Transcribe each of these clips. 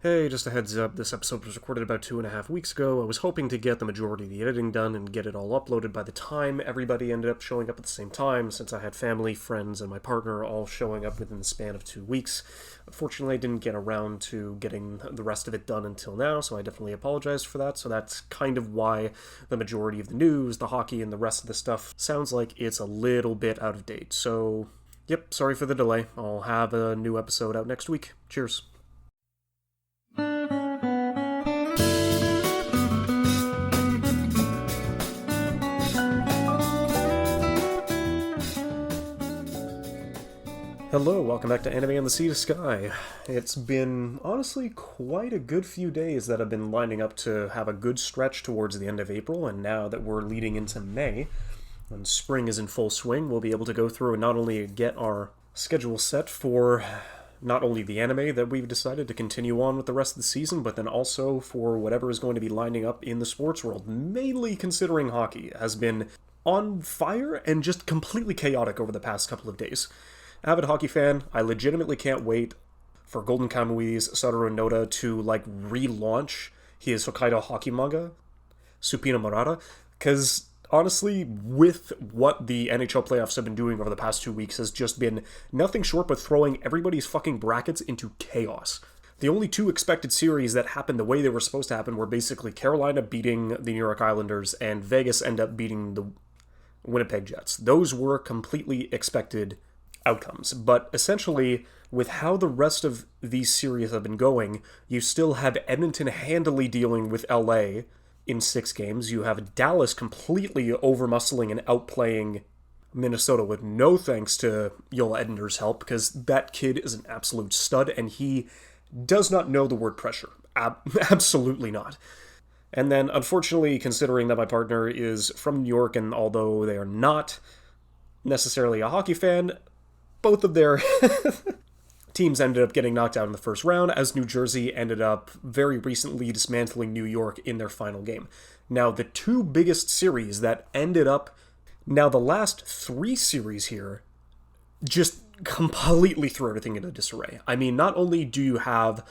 Hey, just a heads up, this episode was recorded about 2.5 weeks ago. I was hoping to get the majority of the editing done and get it all uploaded by the time everybody ended up showing up at the same time, since I had family, friends, and my partner all showing up within the span of 2 weeks. Unfortunately, I didn't get around to getting the rest of it done until now, so I definitely apologize for that. So that's kind of why the majority of the news, the hockey, and the rest of the stuff sounds like it's a little bit out of date. So, yep, sorry for the delay. I'll have a new episode out next week. Cheers. Hello, welcome back to Anime on the Sea to Sky. It's been, honestly, quite a good few days that I've been lining up to have a good stretch towards the end of April, and now that we're leading into May, when spring is in full swing, we'll be able to go through and not only get our schedule set for not only the anime that we've decided to continue on with the rest of the season, but then also for whatever is going to be lining up in the sports world, mainly considering hockey has been on fire and just completely chaotic over the past couple of days. Avid hockey fan, I legitimately can't wait for Golden Kamui's Satoru Noda to, relaunch his Hokkaido hockey manga, Supina Murata, because, honestly, with what the NHL playoffs have been doing over the past 2 weeks has just been nothing short but throwing everybody's fucking brackets into chaos. The only two expected series that happened the way they were supposed to happen were basically Carolina beating the New York Islanders and Vegas end up beating the Winnipeg Jets. Those were completely expected outcomes. But essentially, with how the rest of these series have been going, you still have Edmonton handily dealing with LA in 6 games. You have Dallas completely overmuscling and outplaying Minnesota with no thanks to Yoel Edinder's help, because that kid is an absolute stud and he does not know the word pressure. Absolutely not. And then, unfortunately, considering that my partner is from New York, and although they are not necessarily a hockey fan, both of their teams ended up getting knocked out in the first round, as New Jersey ended up very recently dismantling New York in their final game. Now, the two biggest series that ended up... Now, the last 3 series here just completely threw everything into disarray. I mean, not only do you have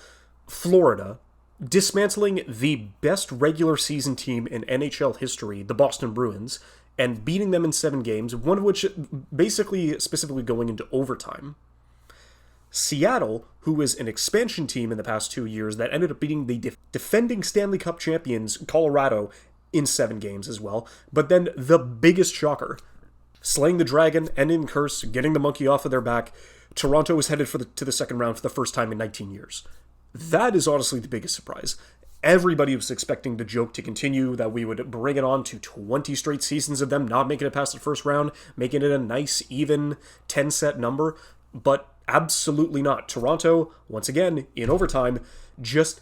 Florida dismantling the best regular season team in NHL history, the Boston Bruins, and beating them in 7 games, one of which basically specifically going into overtime. Seattle, who is an expansion team in the past 2 years that ended up beating the defending Stanley Cup champions, Colorado, in 7 games as well. But then the biggest shocker, slaying the dragon, ending the curse, getting the monkey off of their back, Toronto is headed to the second round for the first time in 19 years. That is honestly the biggest surprise. Everybody was expecting the joke to continue, that we would bring it on to 20 straight seasons of them not making it past the first round, making it a nice, even 10-set number, but absolutely not. Toronto, once again, in overtime, just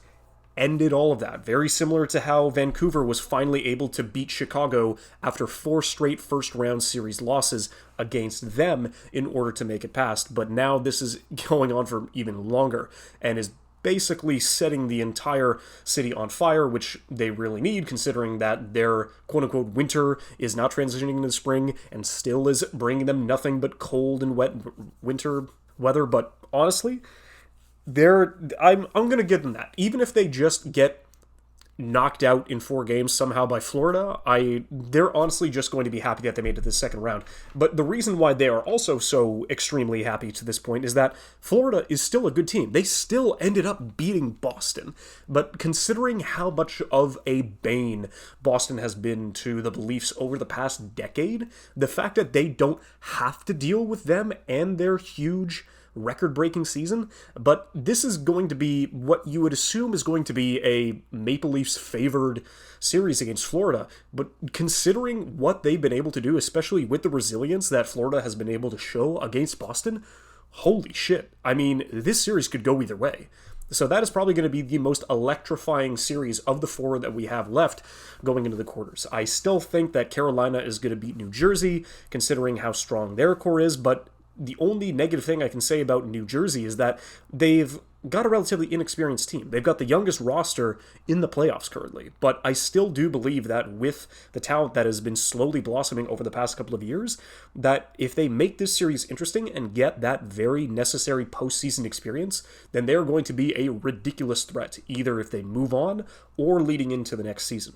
ended all of that. Very similar to how Vancouver was finally able to beat Chicago after 4 straight first-round series losses against them in order to make it past, but now this is going on for even longer, and is basically setting the entire city on fire, which they really need, considering that their quote-unquote winter is now transitioning into spring and still is bringing them nothing but cold and wet winter weather. But honestly, I'm going to give them that. Even if they just get knocked out in 4 games somehow by Florida, they're honestly just going to be happy that they made it to the second round. But the reason why they are also so extremely happy to this point is that Florida is still a good team. They still ended up beating Boston. But considering how much of a bane Boston has been to the Leafs over the past decade, the fact that they don't have to deal with them and their huge record-breaking season, but this is going to be what you would assume is going to be a Maple Leafs favored series against Florida, but considering what they've been able to do, especially with the resilience that Florida has been able to show against Boston, holy shit. I mean, this series could go either way. So that is probably going to be the most electrifying series of the 4 that we have left going into the quarters. I still think that Carolina is going to beat New Jersey, considering how strong their core is, but the only negative thing I can say about New Jersey is that they've got a relatively inexperienced team. They've got the youngest roster in the playoffs currently, but I still do believe that with the talent that has been slowly blossoming over the past couple of years, that if they make this series interesting and get that very necessary postseason experience, then they're going to be a ridiculous threat, either if they move on or leading into the next season.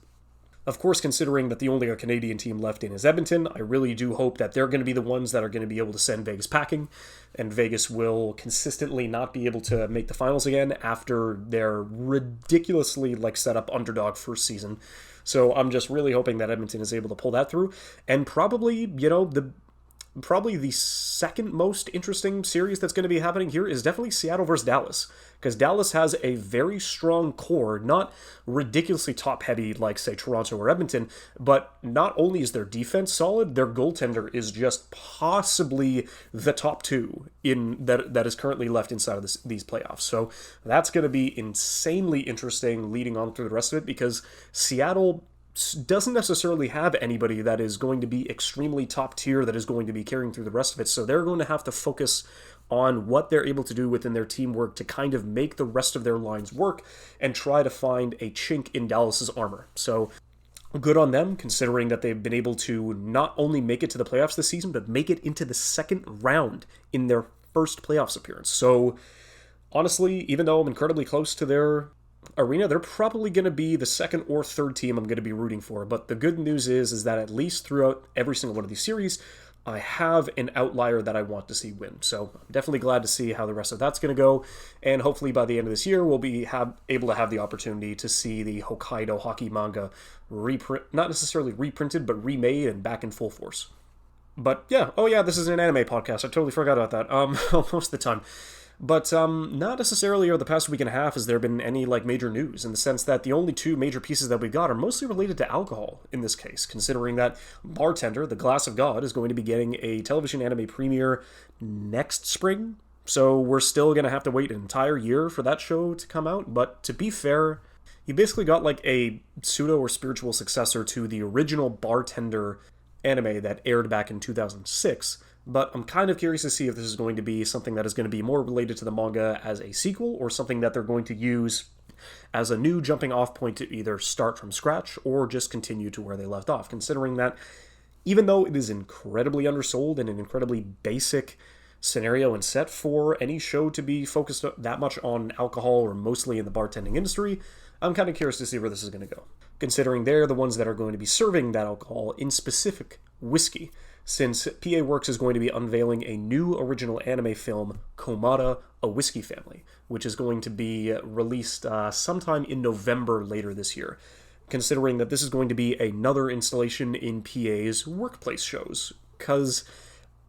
Of course, considering that the only Canadian team left in is Edmonton, I really do hope that they're going to be the ones that are going to be able to send Vegas packing, and Vegas will consistently not be able to make the finals again after their ridiculously set up underdog first season. So I'm just really hoping that Edmonton is able to pull that through, and probably, probably the second most interesting series that's going to be happening here is definitely Seattle versus Dallas, because Dallas has a very strong core, not ridiculously top-heavy like, say, Toronto or Edmonton, but not only is their defense solid, their goaltender is just possibly the top two in that is currently left inside of these playoffs. So that's going to be insanely interesting leading on through the rest of it, because Seattle doesn't necessarily have anybody that is going to be extremely top tier that is going to be carrying through the rest of it, so they're going to have to focus on what they're able to do within their teamwork to kind of make the rest of their lines work and try to find a chink in Dallas's armor. So good on them, considering that they've been able to not only make it to the playoffs this season, but make it into the second round in their first playoffs appearance. So honestly, even though I'm incredibly close to their arena, they're probably going to be the second or third team I'm going to be rooting for. But the good news is that at least throughout every single one of these series, I have an outlier that I want to see win. So I'm definitely glad to see how the rest of that's going to go. And hopefully by the end of this year, we'll be able to have the opportunity to see the Hokkaido hockey manga not necessarily reprinted, but remade and back in full force. But yeah, this is an anime podcast. I totally forgot about that most of the time. But not necessarily over the past week and a half has there been any major news, in the sense that the only two major pieces that we've got are mostly related to alcohol in this case, considering that Bartender, The Glass of God, is going to be getting a television anime premiere next spring. So we're still going to have to wait an entire year for that show to come out. But to be fair, you basically got a pseudo or spiritual successor to the original Bartender anime that aired back in 2006. But I'm kind of curious to see if this is going to be something that is going to be more related to the manga as a sequel, or something that they're going to use as a new jumping off point to either start from scratch or just continue to where they left off, considering that even though it is incredibly undersold and an incredibly basic scenario and set for any show to be focused that much on alcohol or mostly in the bartending industry, I'm kind of curious to see where this is going to go, considering they're the ones that are going to be serving that alcohol in specific whiskey, since PA Works is going to be unveiling a new original anime film, Komada, A Whiskey Family, which is going to be released sometime in November later this year, considering that this is going to be another installation in PA's workplace shows, because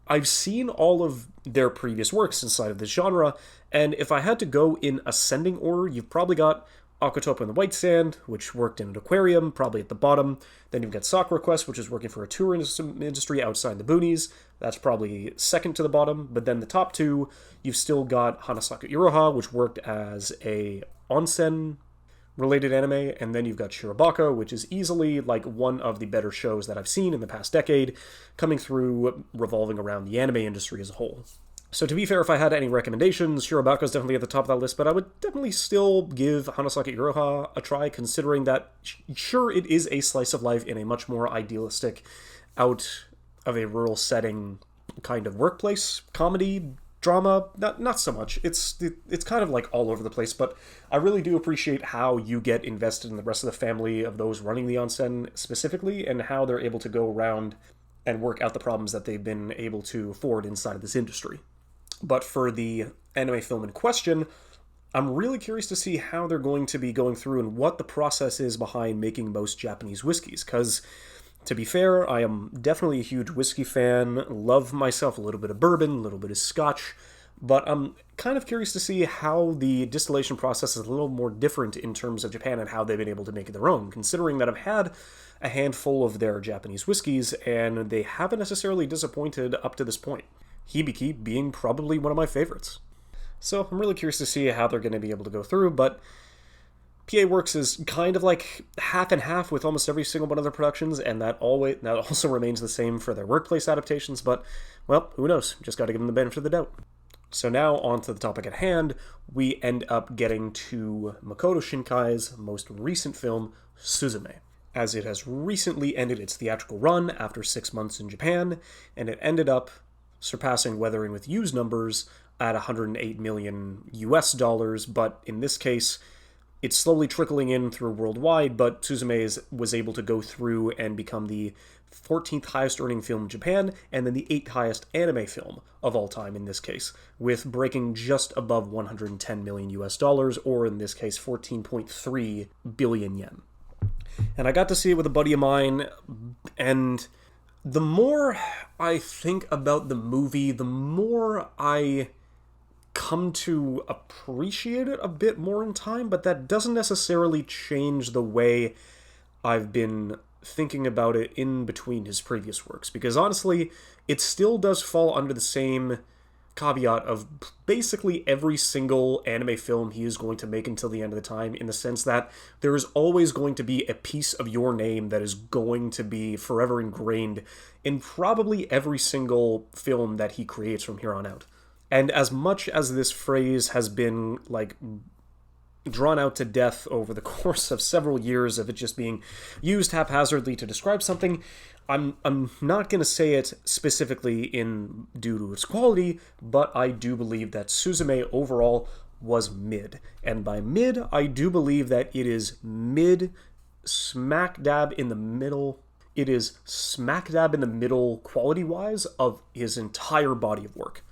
I've seen all of their previous works inside of this genre, and if I had to go in ascending order, you've probably got Aquatope and the White Sand, which worked in an aquarium, probably at the bottom. Then you've got Sakura Quest, which is working for a tourism industry outside the boonies. That's probably second to the bottom. But then the top two, you've still got Hanasaka Iroha, which worked as a onsen-related anime. And then you've got Shirobako, which is easily one of the better shows that I've seen in the past decade, coming through revolving around the anime industry as a whole. So to be fair, if I had any recommendations, Shirobako is definitely at the top of that list, but I would definitely still give Hanasaka Iroha a try, considering that, sure, it is a slice of life in a much more idealistic, out of a rural setting kind of workplace comedy drama. Not so much. It's kind of all over the place, but I really do appreciate how you get invested in the rest of the family of those running the onsen specifically, and how they're able to go around and work out the problems that they've been able to afford inside of this industry. But for the anime film in question, I'm really curious to see how they're going to be going through and what the process is behind making most Japanese whiskeys. Because, to be fair, I am definitely a huge whiskey fan, love myself a little bit of bourbon, a little bit of scotch, but I'm kind of curious to see how the distillation process is a little more different in terms of Japan and how they've been able to make it their own, considering that I've had a handful of their Japanese whiskeys, and they haven't necessarily disappointed up to this point. Hibiki being probably one of my favorites. So I'm really curious to see how they're going to be able to go through, but PA Works is kind of half and half with almost every single one of their productions, and that also remains the same for their workplace adaptations, but, well, who knows? Just got to give them the benefit of the doubt. So now on to the topic at hand, we end up getting to Makoto Shinkai's most recent film, Suzume, as it has recently ended its theatrical run after 6 months in Japan, and it ended up surpassing Weathering with You's numbers at 108 million US dollars, but in this case, it's slowly trickling in through worldwide, but Suzume was able to go through and become the 14th highest earning film in Japan, and then the 8th highest anime film of all time in this case, with breaking just above 110 million US dollars, or in this case 14.3 billion yen. And I got to see it with a buddy of mine, and the more I think about the movie, the more I come to appreciate it a bit more in time, but that doesn't necessarily change the way I've been thinking about it in between his previous works, because honestly, it still does fall under the same caveat of basically every single anime film he is going to make until the end of the time, in the sense that there is always going to be a piece of your name that is going to be forever ingrained in probably every single film that he creates from here on out. And as much as this phrase has been, like, drawn out to death over the course of several years of it just being used haphazardly to describe something, I'm not going to say it specifically in due to its quality, but I do believe that Suzume overall was mid. And by mid, I do believe that it is mid, smack dab in the middle. It is smack dab in the middle, quality-wise, of his entire body of work.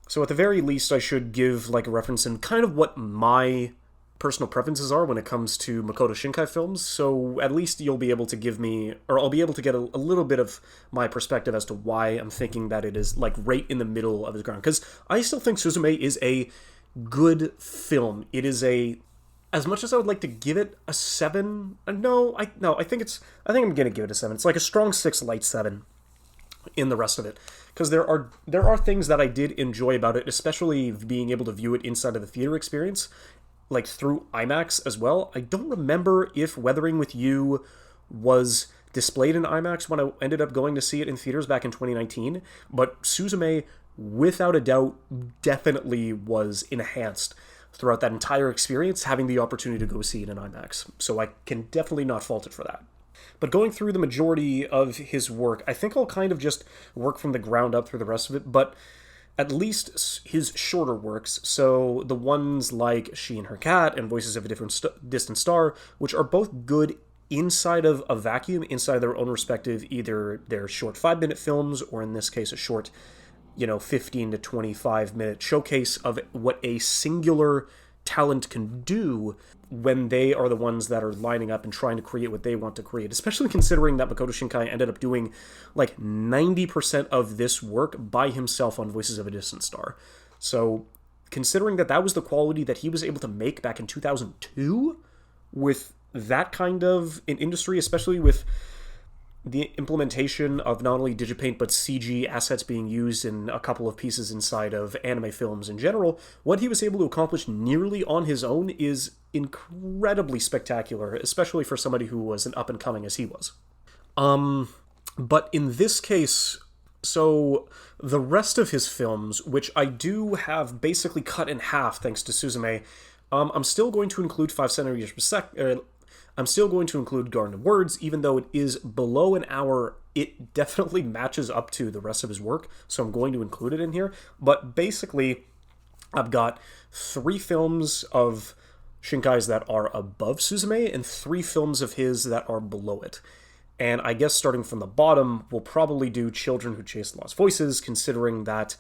So at the very least, I should give like a reference in kind of what my personal preferences are when it comes to Makoto Shinkai films, so at least you'll be able to give me, or I'll be able to get a little bit of my perspective as to why I'm thinking that it is like right in the middle of his ground, because I still think Suzume is a good film. It is a, as much as I would like to give it a 7, I think I'm gonna give it a 7. It's like a strong 6, light 7 in the rest of it, because there are things that I did enjoy about it, especially being able to view it inside of the theater experience, like through IMAX as well. I don't remember if Weathering with You was displayed in IMAX when I ended up going to see it in theaters back in 2019, but Suzume, without a doubt, definitely was enhanced throughout that entire experience, having the opportunity to go see it in IMAX. So I can definitely not fault it for that. But going through the majority of his work, I think I'll kind of just work from the ground up through the rest of it, but at least his shorter works, so the ones like She and Her Cat and Voices of a Distant Star, which are both good inside of a vacuum, inside their own respective, either their short 5-minute films, or in this case a short, 15 to 25-minute showcase of what a singular talent can do when they are the ones that are lining up and trying to create what they want to create, especially considering that Makoto Shinkai ended up doing like 90% of this work by himself on Voices of a Distant Star. So considering that was the quality that he was able to make back in 2002 with that kind of an industry, especially with the implementation of not only Digipaint but CG assets being used in a couple of pieces inside of anime films in general, what he was able to accomplish nearly on his own is incredibly spectacular, especially for somebody who was an up-and-coming as he was. But in this case, so the rest of his films, which I do have basically cut in half thanks to Suzume, I'm still going to include 5 centimeters per second. I'm still going to include Garden of Words, even though it is below an hour. It definitely matches up to the rest of his work, so I'm going to include it in here. But basically, I've got 3 films of Shinkai's that are above Suzume, and 3 films of his that are below it. And I guess starting from the bottom, we'll probably do Children Who Chase Lost Voices, considering that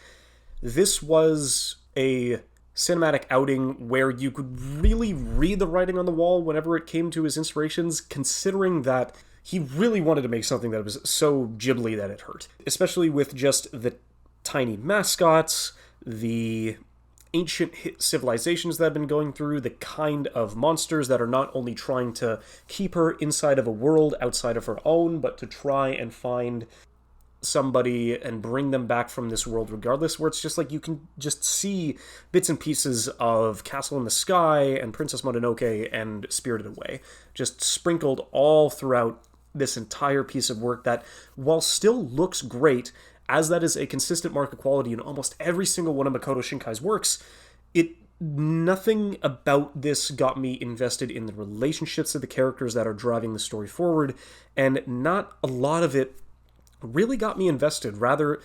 this was a cinematic outing where you could really read the writing on the wall whenever it came to his inspirations, considering that he really wanted to make something that was so Ghibli that it hurt. Especially with just the tiny mascots, the ancient civilizations that have been going through, the kind of monsters that are not only trying to keep her inside of a world outside of her own, but to try and find somebody and bring them back from this world regardless, where it's just like you can just see bits and pieces of Castle in the Sky and Princess Mononoke and Spirited Away just sprinkled all throughout this entire piece of work that, while still looks great as that is a consistent mark of quality in almost every single one of Makoto Shinkai's works, nothing about this got me invested in the relationships of the characters that are driving the story forward, and not a lot of it really got me invested. Rather,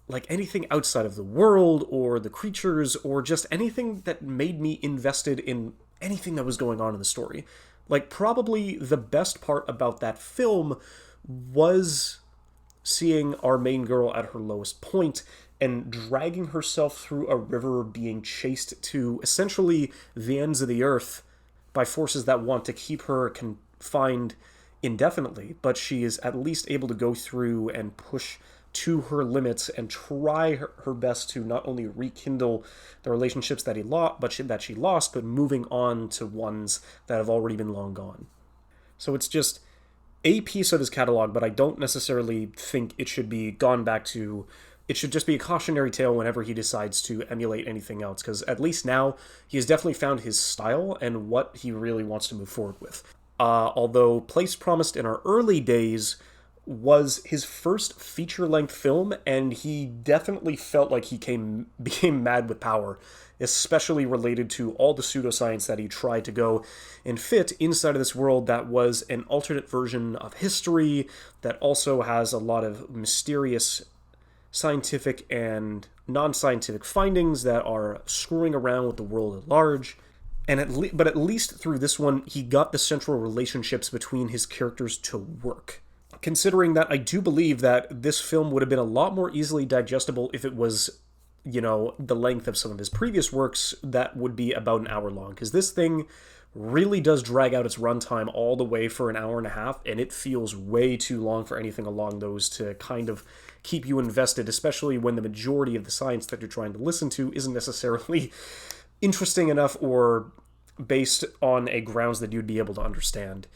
like anything outside of the world or the creatures or just anything that made me invested in anything that was going on in the story. Like, probably the best part about that film was seeing our main girl at her lowest point and dragging herself through a river, being chased to essentially the ends of the earth by forces that want to keep her confined indefinitely, but she is at least able to go through and push to her limits and try her best to not only rekindle the relationships that she lost, but moving on to ones that have already been long gone. So it's just a piece of his catalog, but I don't necessarily think it should be gone back to. It should just be a cautionary tale whenever he decides to emulate anything else, because at least now he has definitely found his style and what he really wants to move forward with. Although Place Promised in our early days was his first feature-length film, and he definitely felt like he became mad with power, especially related to all the pseudoscience that he tried to go and fit inside of this world that was an alternate version of history that also has a lot of mysterious scientific and non-scientific findings that are screwing around with the world at large. But at least through this one, he got the central relationships between his characters to work. Considering that I do believe that this film would have been a lot more easily digestible if it was, the length of some of his previous works that would be about an hour long. Because this thing really does drag out its runtime all the way for an hour and a half, and it feels way too long for anything along those to kind of keep you invested, especially when the majority of the science that you're trying to listen to isn't necessarily interesting enough or based on a grounds that you'd be able to understand,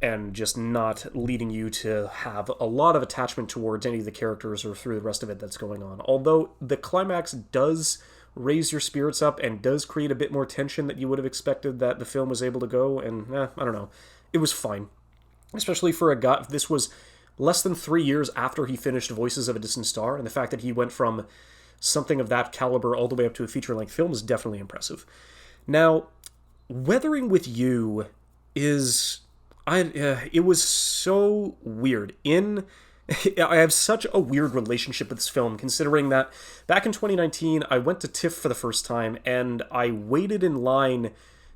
and just not leading you to have a lot of attachment towards any of the characters or through the rest of it that's going on. Although the climax does raise your spirits up and does create a bit more tension that you would have expected that the film was able to go, and I don't know. It was fine. Especially for a guy, this was less than 3 years after he finished Voices of a Distant Star, and the fact that he went from something of that caliber all the way up to a feature-length film is definitely impressive. Now, Weathering with You is... it was so weird. I have such a weird relationship with this film, considering that back in 2019, I went to TIFF for the first time, and I waited in line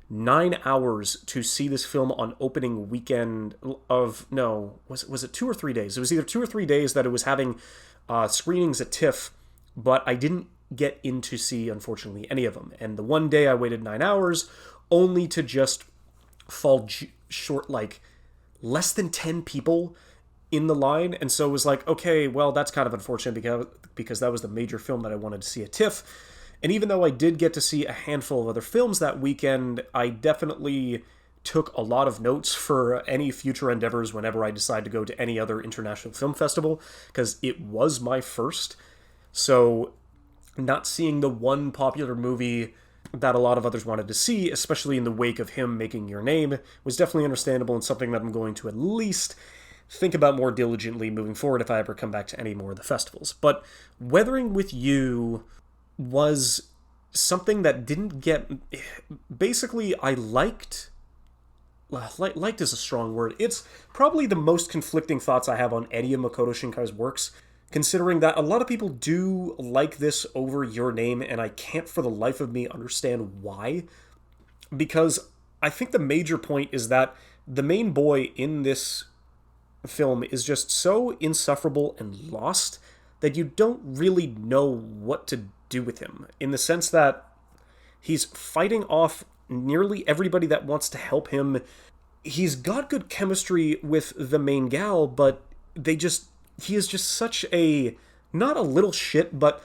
9 hours to see this film on opening weekend of... No, was it 2 or 3 days? It was either 2 or 3 days that it was having screenings at TIFF, but I didn't get in to see, unfortunately, any of them. And the one day I waited 9 hours, only to just fall short, like, less than 10 people in the line, and so it was like, okay, well, that's kind of unfortunate because that was the major film that I wanted to see at TIFF. And even though I did get to see a handful of other films that weekend, I definitely took a lot of notes for any future endeavors whenever I decide to go to any other international film festival, because it was my first. So not seeing the one popular movie that a lot of others wanted to see, especially in the wake of him making Your Name, was definitely understandable and something that I'm going to at least think about more diligently moving forward if I ever come back to any more of the festivals. But Weathering with You was something that didn't get... Basically, I liked... Liked is a strong word. It's probably the most conflicting thoughts I have on any of Makoto Shinkai's works, considering that a lot of people do like this over Your Name, and I can't for the life of me understand why. Because I think the major point is that the main boy in this film is just so insufferable and lost that you don't really know what to do with him, in the sense that he's fighting off nearly everybody that wants to help him. He's got good chemistry with the main gal, but he is just such a, not a little shit, but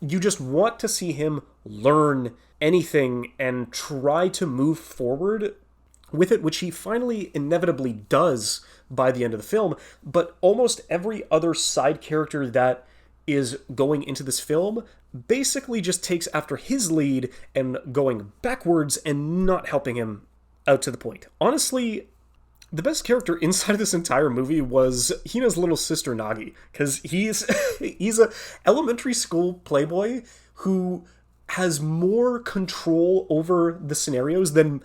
you just want to see him learn anything and try to move forward with it, which he finally inevitably does by the end of the film. But almost every other side character that is going into this film basically just takes after his lead and going backwards and not helping him out to the point. Honestly, The best character inside of this entire movie was Hina's little sister Nagi, because he's a elementary school playboy who has more control over the scenarios than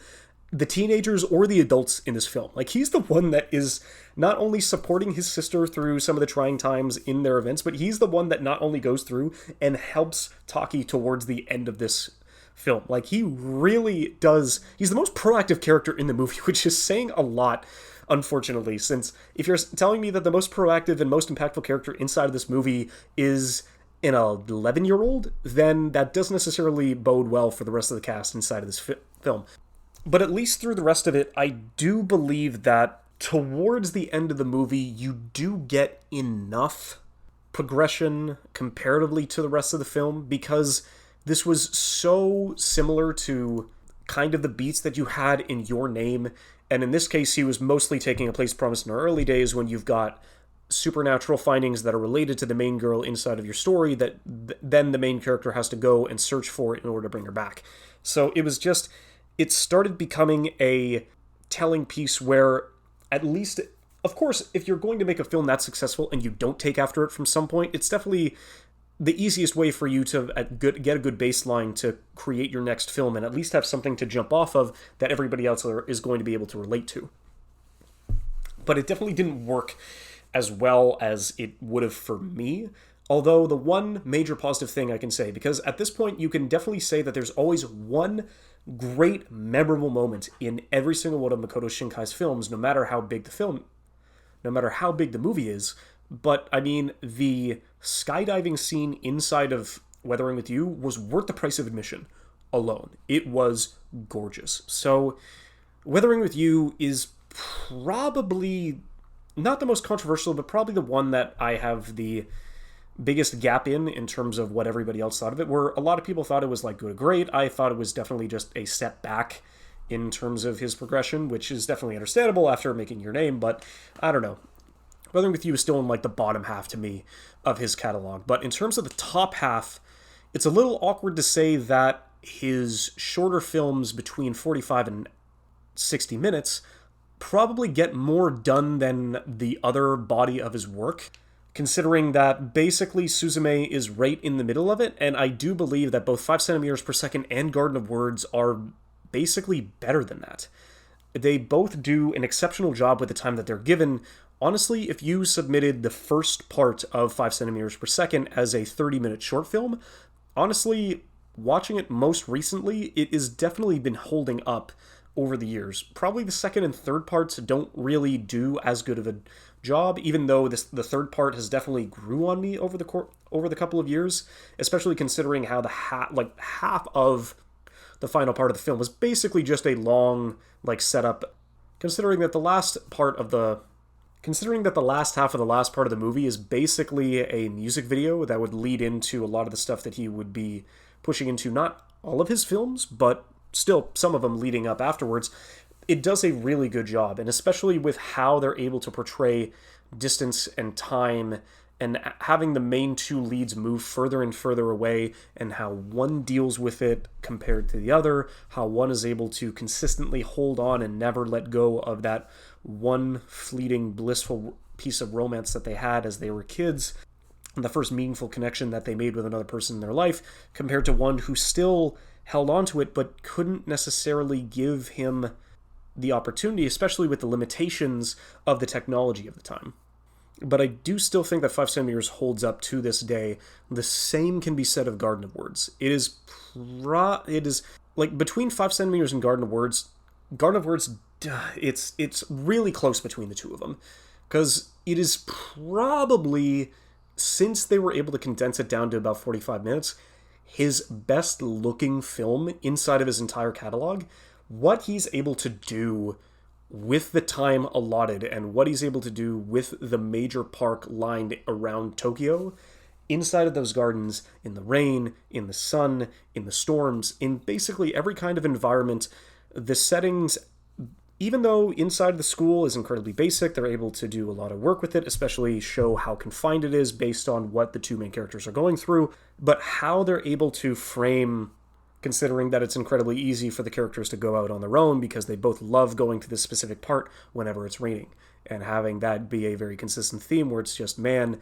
the teenagers or the adults in this film. Like, he's the one that is not only supporting his sister through some of the trying times in their events, but he's the one that not only goes through and helps Taki towards the end of this film. Like, he really does. He's the most proactive character in the movie, which is saying a lot, unfortunately, since if you're telling me that the most proactive and most impactful character inside of this movie is an 11-year-old, then that doesn't necessarily bode well for the rest of the cast inside of this film. But at least through the rest of it, I do believe that towards the end of the movie, you do get enough progression comparatively to the rest of the film, because this was so similar to kind of the beats that you had in Your Name, and in this case, he was mostly taking a place promised in our early days, when you've got supernatural findings that are related to the main girl inside of your story that then the main character has to go and search for in order to bring her back. So it started becoming a telling piece where, at least, of course, if you're going to make a film that's successful and you don't take after it from some point, it's definitely the easiest way for you to get a good baseline to create your next film and at least have something to jump off of that everybody else is going to be able to relate to. But it definitely didn't work as well as it would have for me. Although the one major positive thing I can say, because at this point you can definitely say that there's always one great memorable moment in every single one of Makoto Shinkai's films, no matter how big the movie is. But I mean, the skydiving scene inside of Weathering with You was worth the price of admission alone. It was gorgeous. So Weathering with You is probably not the most controversial, but probably the one that I have the biggest gap in terms of what everybody else thought of it, where a lot of people thought it was like good or great. I thought it was definitely just a step back in terms of his progression, which is definitely understandable after making Your Name, but I don't know. Weathering with You is still in like the bottom half to me of his catalog. But in terms of the top half, it's a little awkward to say that his shorter films between 45 and 60 minutes probably get more done than the other body of his work, considering that basically Suzume is right in the middle of it, and I do believe that both 5 centimeters per second and Garden of Words are basically better than that. They both do an exceptional job with the time that they're given. Honestly, if you submitted the first part of 5 centimeters per second as a 30-minute short film, honestly, watching it most recently, it has definitely been holding up over the years. Probably the second and third parts don't really do as good of a job, even though the third part has definitely grew on me over the couple of years, especially considering how the half of the final part of the film was basically just a long setup. Considering that the last half of the last part of the movie is basically a music video that would lead into a lot of the stuff that he would be pushing into, not all of his films, but still some of them leading up afterwards. It does a really good job, and especially with how they're able to portray distance and time, and having the main two leads move further and further away, and how one deals with it compared to the other, how one is able to consistently hold on and never let go of that one fleeting, blissful piece of romance that they had as they were kids, and the first meaningful connection that they made with another person in their life, compared to one who still held on to it but couldn't necessarily give him the opportunity, especially with the limitations of the technology of the time. But I do still think that 5 centimeters holds up to this day. The same can be said of Garden of Words. It is like between 5 centimeters and Garden of Words, it's really close between the two of them, because it is probably, since they were able to condense it down to about 45 minutes, his best looking film inside of his entire catalog. What he's able to do with the time allotted and what he's able to do with the major park lined around Tokyo, inside of those gardens, in the rain, in the sun, in the storms, in basically every kind of environment, the settings, even though inside the school is incredibly basic, they're able to do a lot of work with it, especially show how confined it is based on what the two main characters are going through, but how they're able to frame considering that it's incredibly easy for the characters to go out on their own because they both love going to this specific part whenever it's raining. And having that be a very consistent theme where it's just, man,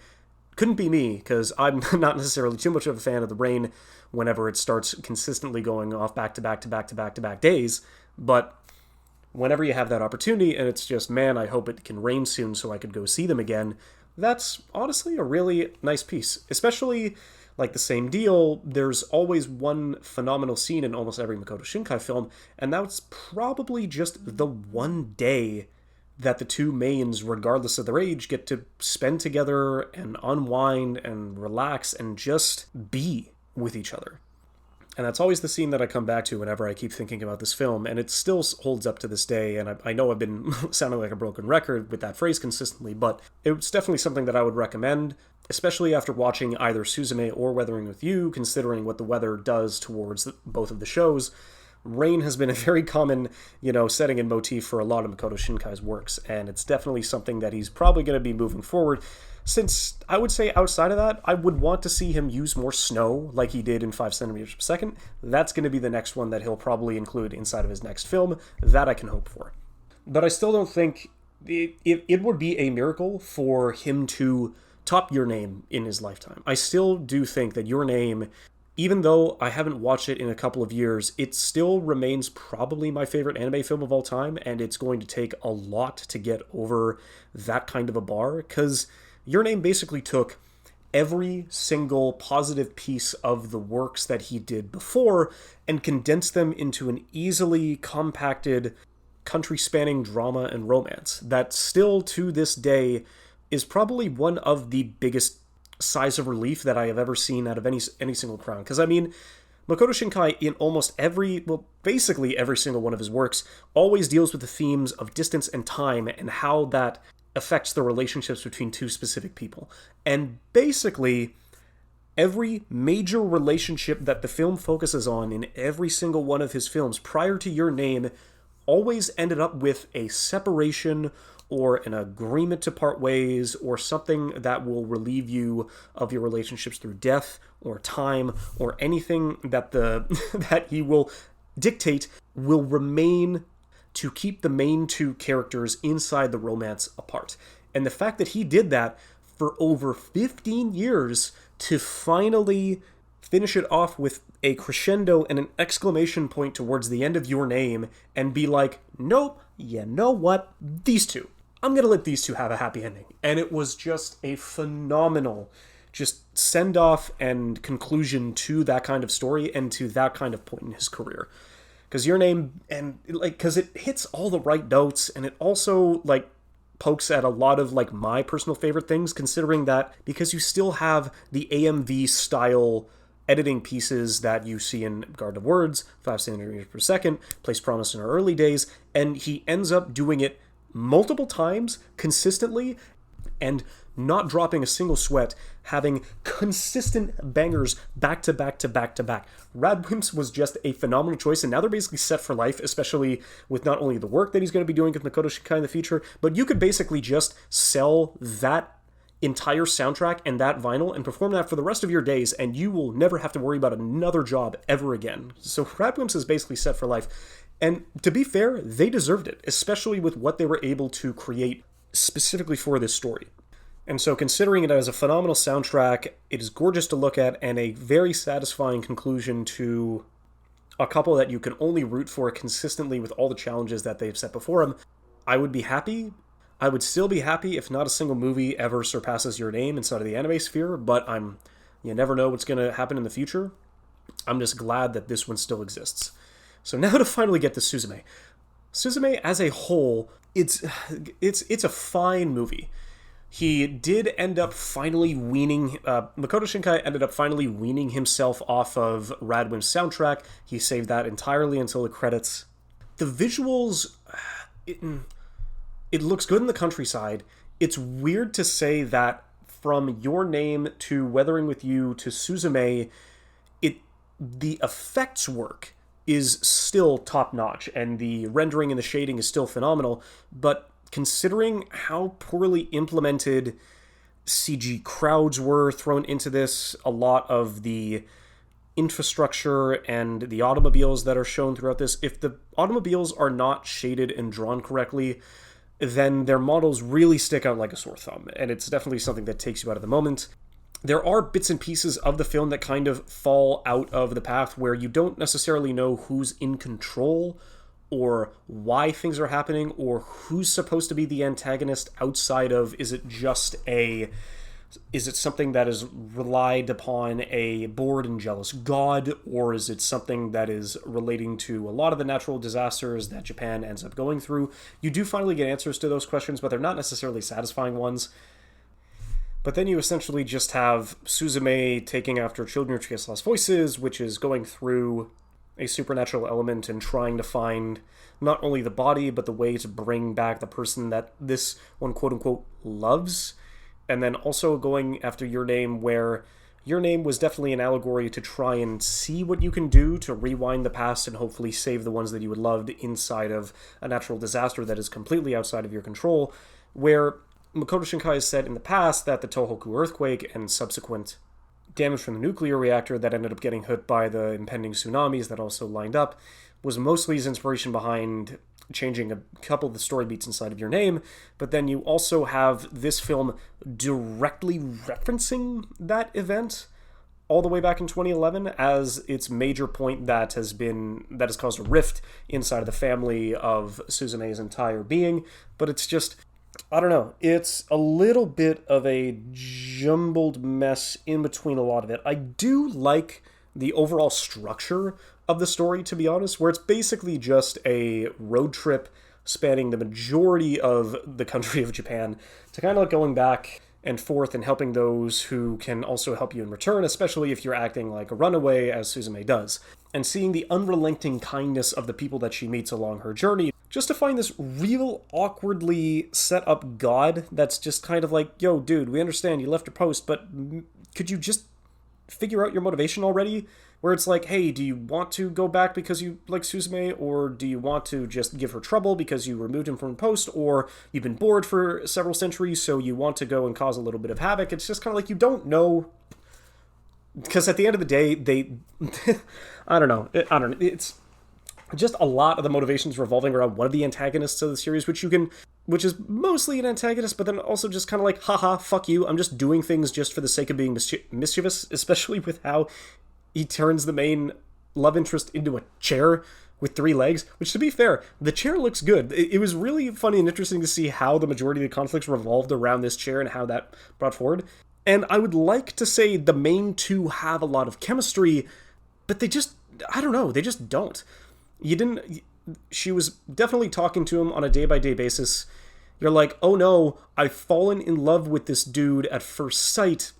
couldn't be me, because I'm not necessarily too much of a fan of the rain whenever it starts consistently going off back to back to back to back to back days, but whenever you have that opportunity and it's just, man, I hope it can rain soon so I could go see them again, that's honestly a really nice piece. Especially, like the same deal, there's always one phenomenal scene in almost every Makoto Shinkai film, and that's probably just the one day that the two mains, regardless of their age, get to spend together and unwind and relax and just be with each other. And that's always the scene that I come back to whenever I keep thinking about this film, and it still holds up to this day, and I know I've been sounding like a broken record with that phrase consistently, but it's definitely something that I would recommend, especially after watching either Suzume or Weathering with You, considering what the weather does towards both of the shows. Rain has been a very common, setting and motif for a lot of Makoto Shinkai's works, and it's definitely something that he's probably going to be moving forward. Since I would say outside of that, I would want to see him use more snow like he did in 5 centimeters per second. That's going to be the next one that he'll probably include inside of his next film. That I can hope for. But I still don't think it would be a miracle for him to top Your Name in his lifetime. I still do think that Your Name, even though I haven't watched it in a couple of years, it still remains probably my favorite anime film of all time, and it's going to take a lot to get over that kind of a bar, because Your Name basically took every single positive piece of the works that he did before and condensed them into an easily compacted, country-spanning drama and romance that still, to this day, is probably one of the biggest sighs of relief that I have ever seen out of any single crown. Because, Makoto Shinkai in basically every single one of his works always deals with the themes of distance and time and how that affects the relationships between two specific people. And basically, every major relationship that the film focuses on in every single one of his films prior to Your Name always ended up with a separation or an agreement to part ways, or something that will relieve you of your relationships through death or time, or anything that that he will dictate will remain to keep the main two characters inside the romance apart. And the fact that he did that for over 15 years to finally finish it off with a crescendo and an exclamation point towards the end of Your Name and be like, nope, you know what? These two. I'm going to let these two have a happy ending. And it was just a phenomenal just send-off and conclusion to that kind of story and to that kind of point in his career. Because Your Name, and because it hits all the right notes, and it also pokes at a lot of my personal favorite things, considering that because you still have the AMV style editing pieces that you see in Garden of Words, 5 centimeters per second, Place Promised in Our Early Days, and he ends up doing it multiple times, consistently, and not dropping a single sweat, having consistent bangers back to back to back to back. Radwimps was just a phenomenal choice, and now they're basically set for life, especially with not only the work that he's going to be doing with Makoto Shinkai in the future, but you could basically just sell that entire soundtrack and that vinyl and perform that for the rest of your days, and you will never have to worry about another job ever again. So Radwimps is basically set for life. And to be fair, they deserved it, especially with what they were able to create specifically for this story. And so considering it as a phenomenal soundtrack, it is gorgeous to look at, and a very satisfying conclusion to a couple that you can only root for consistently with all the challenges that they've set before them, I would be happy. I would still be happy if not a single movie ever surpasses Your Name inside of the anime sphere, but you never know what's going to happen in the future. I'm just glad that this one still exists. So now to finally get to Suzume. Suzume as a whole, it's a fine movie. He did end up finally Makoto Shinkai ended up finally weaning himself off of Radwim's soundtrack. He saved that entirely until the credits. The visuals, it looks good in the countryside. It's weird to say that from Your Name to Weathering with You to Suzume, the effects work is still top-notch, and the rendering and the shading is still phenomenal, but considering how poorly implemented CG crowds were thrown into this, a lot of the infrastructure and the automobiles that are shown throughout this, if the automobiles are not shaded and drawn correctly, then their models really stick out like a sore thumb, and it's definitely something that takes you out of the moment. There are bits and pieces of the film that kind of fall out of the path where you don't necessarily know who's in control or why things are happening or who's supposed to be the antagonist outside of, is it something that is relied upon a bored and jealous god, or is it something that is relating to a lot of the natural disasters that Japan ends up going through? You do finally get answers to those questions, but they're not necessarily satisfying ones. But then you essentially just have Suzume taking after Children of Chiesa's Voices, which is going through a supernatural element and trying to find not only the body, but the way to bring back the person that this one quote-unquote loves. And then also going after Your Name, where Your Name was definitely an allegory to try and see what you can do to rewind the past and hopefully save the ones that you had loved inside of a natural disaster that is completely outside of your control, where Makoto Shinkai has said in the past that the Tohoku earthquake and subsequent damage from the nuclear reactor that ended up getting hit by the impending tsunamis that also lined up was mostly his inspiration behind changing a couple of the story beats inside of Your Name. But then you also have this film directly referencing that event all the way back in 2011 as its major point that has caused a rift inside of the family of Suzume's entire being. But it's just, I don't know, it's a little bit of a jumbled mess in between a lot of it. I do like the overall structure of the story, to be honest, where it's basically just a road trip spanning the majority of the country of Japan to kind of like going back and forth and helping those who can also help you in return, especially if you're acting like a runaway, as Suzume does, and seeing the unrelenting kindness of the people that she meets along her journey, just to find this real awkwardly set up god that's just kind of like, yo, dude, we understand you left your post, but could you just figure out your motivation already? Where it's like, hey, do you want to go back because you like Suzume, or do you want to just give her trouble because you removed him from a post, or you've been bored for several centuries, so you want to go and cause a little bit of havoc? It's just kind of like, you don't know, because at the end of the day, I don't know, it's just a lot of the motivations revolving around one of the antagonists of the series, which is mostly an antagonist, but then also just kind of like, haha, fuck you, I'm just doing things just for the sake of being mischievous, especially with how he turns the main love interest into a chair with 3 legs, which, to be fair, the chair looks good. It was really funny and interesting to see how the majority of the conflicts revolved around this chair and how that brought forward. And I would like to say the main two have a lot of chemistry, but they just, I don't know, they just don't. She was definitely talking to him on a day-by-day basis. You're like, oh no, I've fallen in love with this dude at first sight.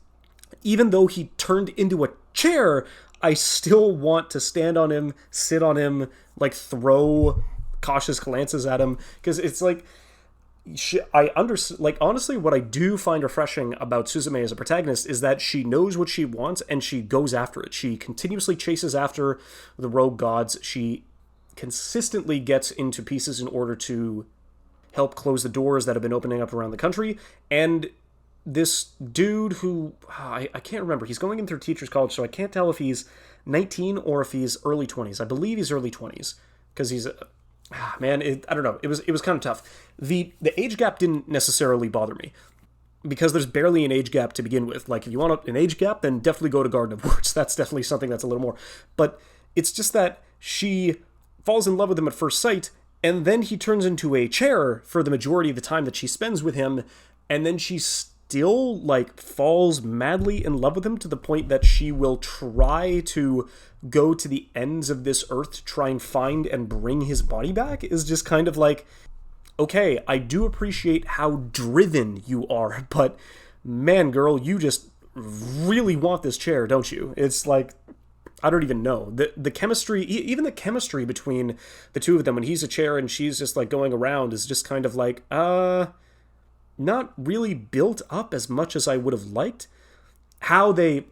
Even though he turned into a chair, I still want to stand on him, sit on him, like throw cautious glances at him, because it's like, honestly, what I do find refreshing about Suzume as a protagonist is that she knows what she wants and she goes after it. She continuously chases after the rogue gods. She consistently gets into pieces in order to help close the doors that have been opening up around the country. And this dude who, I can't remember, he's going in through teacher's college, so I can't tell if he's 19 or if he's early 20s. I believe he's early 20s, because he's, I don't know, it was kind of tough. The age gap didn't necessarily bother me, because there's barely an age gap to begin with. Like, if you want an age gap, then definitely go to Garden of Words. That's definitely something that's a little more. But it's just that she falls in love with him at first sight, and then he turns into a chair for the majority of the time that she spends with him, and then she still, like, falls madly in love with him to the point that she will try to go to the ends of this earth to try and find and bring his body back. Is just kind of like, okay, I do appreciate how driven you are, but man, girl, you just really want this chair, don't you? It's like, I don't even know. The chemistry, even the chemistry between the two of them when he's a chair and she's just like going around, is just kind of like, not really built up as much as I would have liked. How they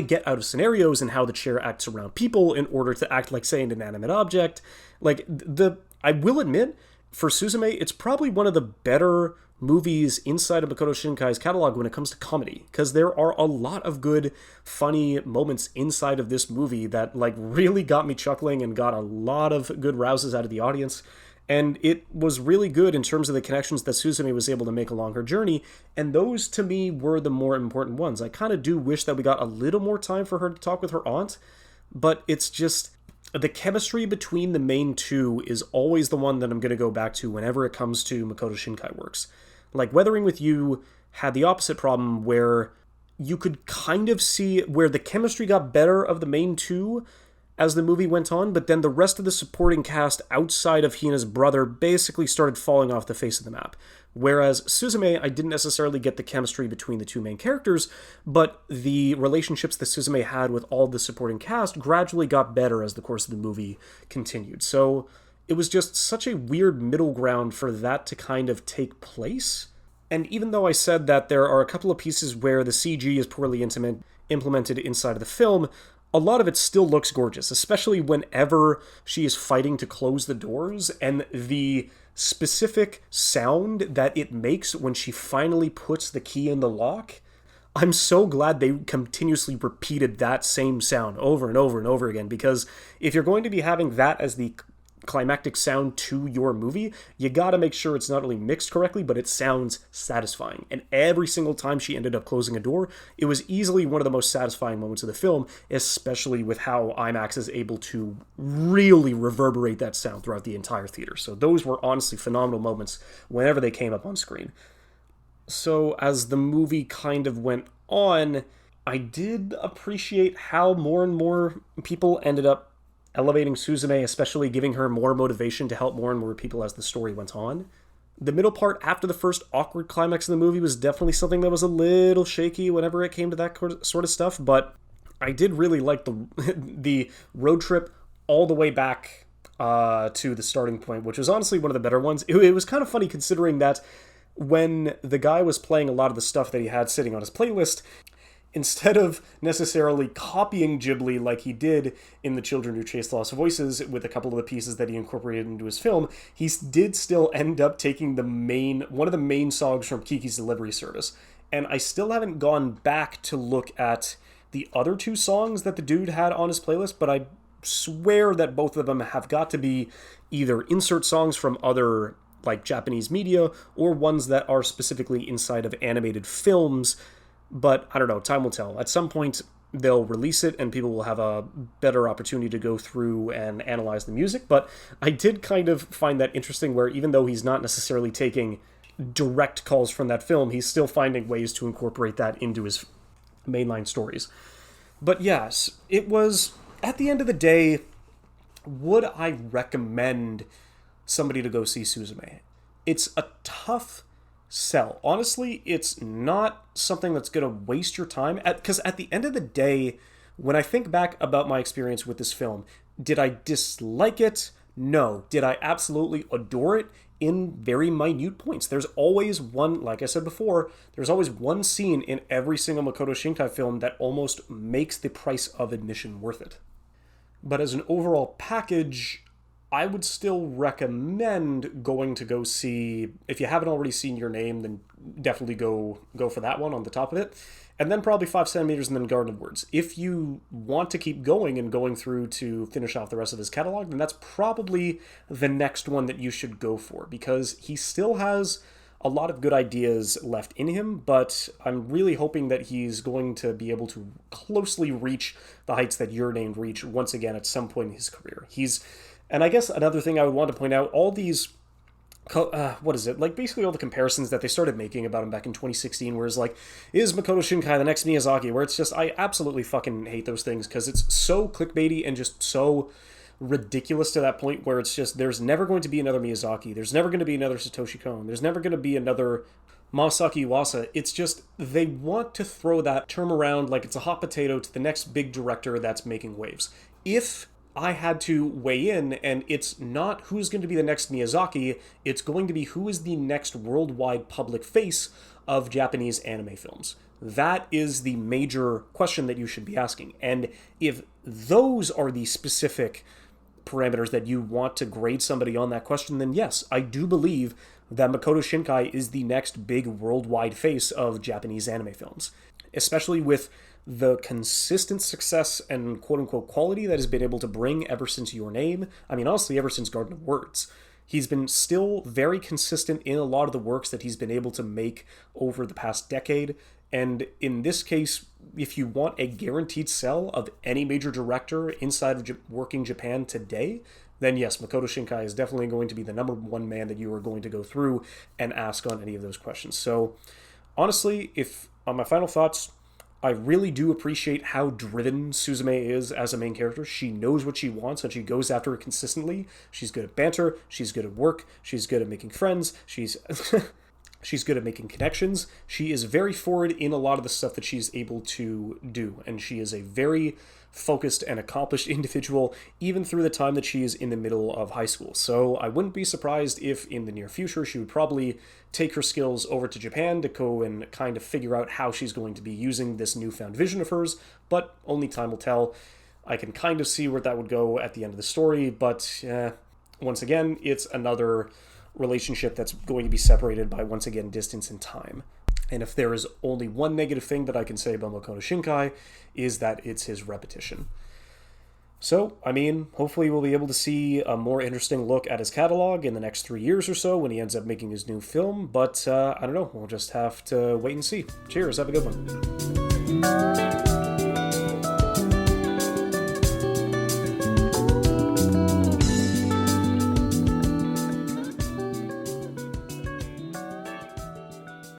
get out of scenarios and how the chair acts around people in order to act like, say, an inanimate object. Like, I will admit, for Suzume, it's probably one of the better movies inside of Makoto Shinkai's catalog when it comes to comedy, because there are a lot of good, funny moments inside of this movie that like really got me chuckling and got a lot of good rouses out of the audience. And it was really good in terms of the connections that Suzume was able to make along her journey, and those to me were the more important ones. I kind of do wish that we got a little more time for her to talk with her aunt, but it's just the chemistry between the main two is always the one that I'm going to go back to whenever it comes to Makoto Shinkai works. Like, Weathering with You had the opposite problem where you could kind of see where the chemistry got better of the main two as the movie went on, but then the rest of the supporting cast outside of Hina's brother basically started falling off the face of the map. Whereas Suzume, I didn't necessarily get the chemistry between the two main characters, but the relationships that Suzume had with all the supporting cast gradually got better as the course of the movie continued. So it was just such a weird middle ground for that to kind of take place. And even though I said that there are a couple of pieces where the CG is poorly implemented inside of the film, a lot of it still looks gorgeous, especially whenever she is fighting to close the doors, and the specific sound that it makes when she finally puts the key in the lock. I'm so glad they continuously repeated that same sound over and over and over again, because if you're going to be having that as the climactic sound to your movie, you gotta make sure it's not only mixed correctly, but it sounds satisfying. And every single time she ended up closing a door, it was easily one of the most satisfying moments of the film, especially with how IMAX is able to really reverberate that sound throughout the entire theater. So those were honestly phenomenal moments whenever they came up on screen. So as the movie kind of went on, I did appreciate how more and more people ended up elevating Suzume, especially giving her more motivation to help more and more people as the story went on. The middle part after the first awkward climax of the movie was definitely something that was a little shaky whenever it came to that sort of stuff, but I did really like the road trip all the way back to the starting point, which was honestly one of the better ones. It was kind of funny considering that when the guy was playing a lot of the stuff that he had sitting on his playlist, instead of necessarily copying Ghibli like he did in The Children Who Chased Lost Voices with a couple of the pieces that he incorporated into his film, he did still end up taking one of the main songs from Kiki's Delivery Service. And I still haven't gone back to look at the other two songs that the dude had on his playlist, but I swear that both of them have got to be either insert songs from other like Japanese media or ones that are specifically inside of animated films. But I don't know, time will tell. At some point, they'll release it and people will have a better opportunity to go through and analyze the music. But I did kind of find that interesting where even though he's not necessarily taking direct calls from that film, he's still finding ways to incorporate that into his mainline stories. But yes, it was, at the end of the day, would I recommend somebody to go see Suzume? It's a tough sell. Honestly, it's not something that's going to waste your time, because at the end of the day, when I think back about my experience with this film, did I dislike it? No. Did I absolutely adore it? In very minute points. There's always one, like I said before, there's always one scene in every single Makoto Shinkai film that almost makes the price of admission worth it. But as an overall package, I would still recommend going to go see, if you haven't already seen Your Name, then definitely go for that one on the top of it. And then probably 5 centimeters and then Garden of Words. If you want to keep going and going through to finish off the rest of his catalog, then that's probably the next one that you should go for, because he still has a lot of good ideas left in him, but I'm really hoping that he's going to be able to closely reach the heights that Your Name reached once again at some point in his career. And I guess another thing I would want to point out, all these, basically all the comparisons that they started making about him back in 2016, where it's like, is Makoto Shinkai the next Miyazaki? Where it's just, I absolutely fucking hate those things, because it's so clickbaity and just so ridiculous to that point where it's just, there's never going to be another Miyazaki, there's never going to be another Satoshi Kon, there's never going to be another Masaki Iwasa. It's just, they want to throw that term around like it's a hot potato to the next big director that's making waves. If I had to weigh in, and it's not who's going to be the next Miyazaki, it's going to be who is the next worldwide public face of Japanese anime films. That is the major question that you should be asking. And if those are the specific parameters that you want to grade somebody on that question, then yes, I do believe that Makoto Shinkai is the next big worldwide face of Japanese anime films, especially with the consistent success and quote-unquote quality that has been able to bring ever since Your Name. I mean, honestly, ever since Garden of Words. He's been still very consistent in a lot of the works that he's been able to make over the past decade. And in this case, if you want a guaranteed sell of any major director inside of working Japan today, then yes, Makoto Shinkai is definitely going to be the number one man that you are going to go through and ask on any of those questions. So honestly, if on my final thoughts, I really do appreciate how driven Suzume is as a main character. She knows what she wants and she goes after it consistently. She's good at banter, she's good at work, she's good at making friends, she's she's good at making connections. She is very forward in a lot of the stuff that she's able to do, and she is a very focused and accomplished individual even through the time that she is in the middle of high school. So I wouldn't be surprised if in the near future she would probably take her skills over to Japan to go and kind of figure out how she's going to be using this newfound vision of hers, but only time will tell. I can kind of see where that would go at the end of the story, but once again, it's another relationship that's going to be separated by, once again, distance and time. And if there is only one negative thing that I can say about Makoto Shinkai, is that it's his repetition. So, I mean, hopefully we'll be able to see a more interesting look at his catalog in the next 3 years or so when he ends up making his new film, but I don't know, we'll just have to wait and see. Cheers, have a good one.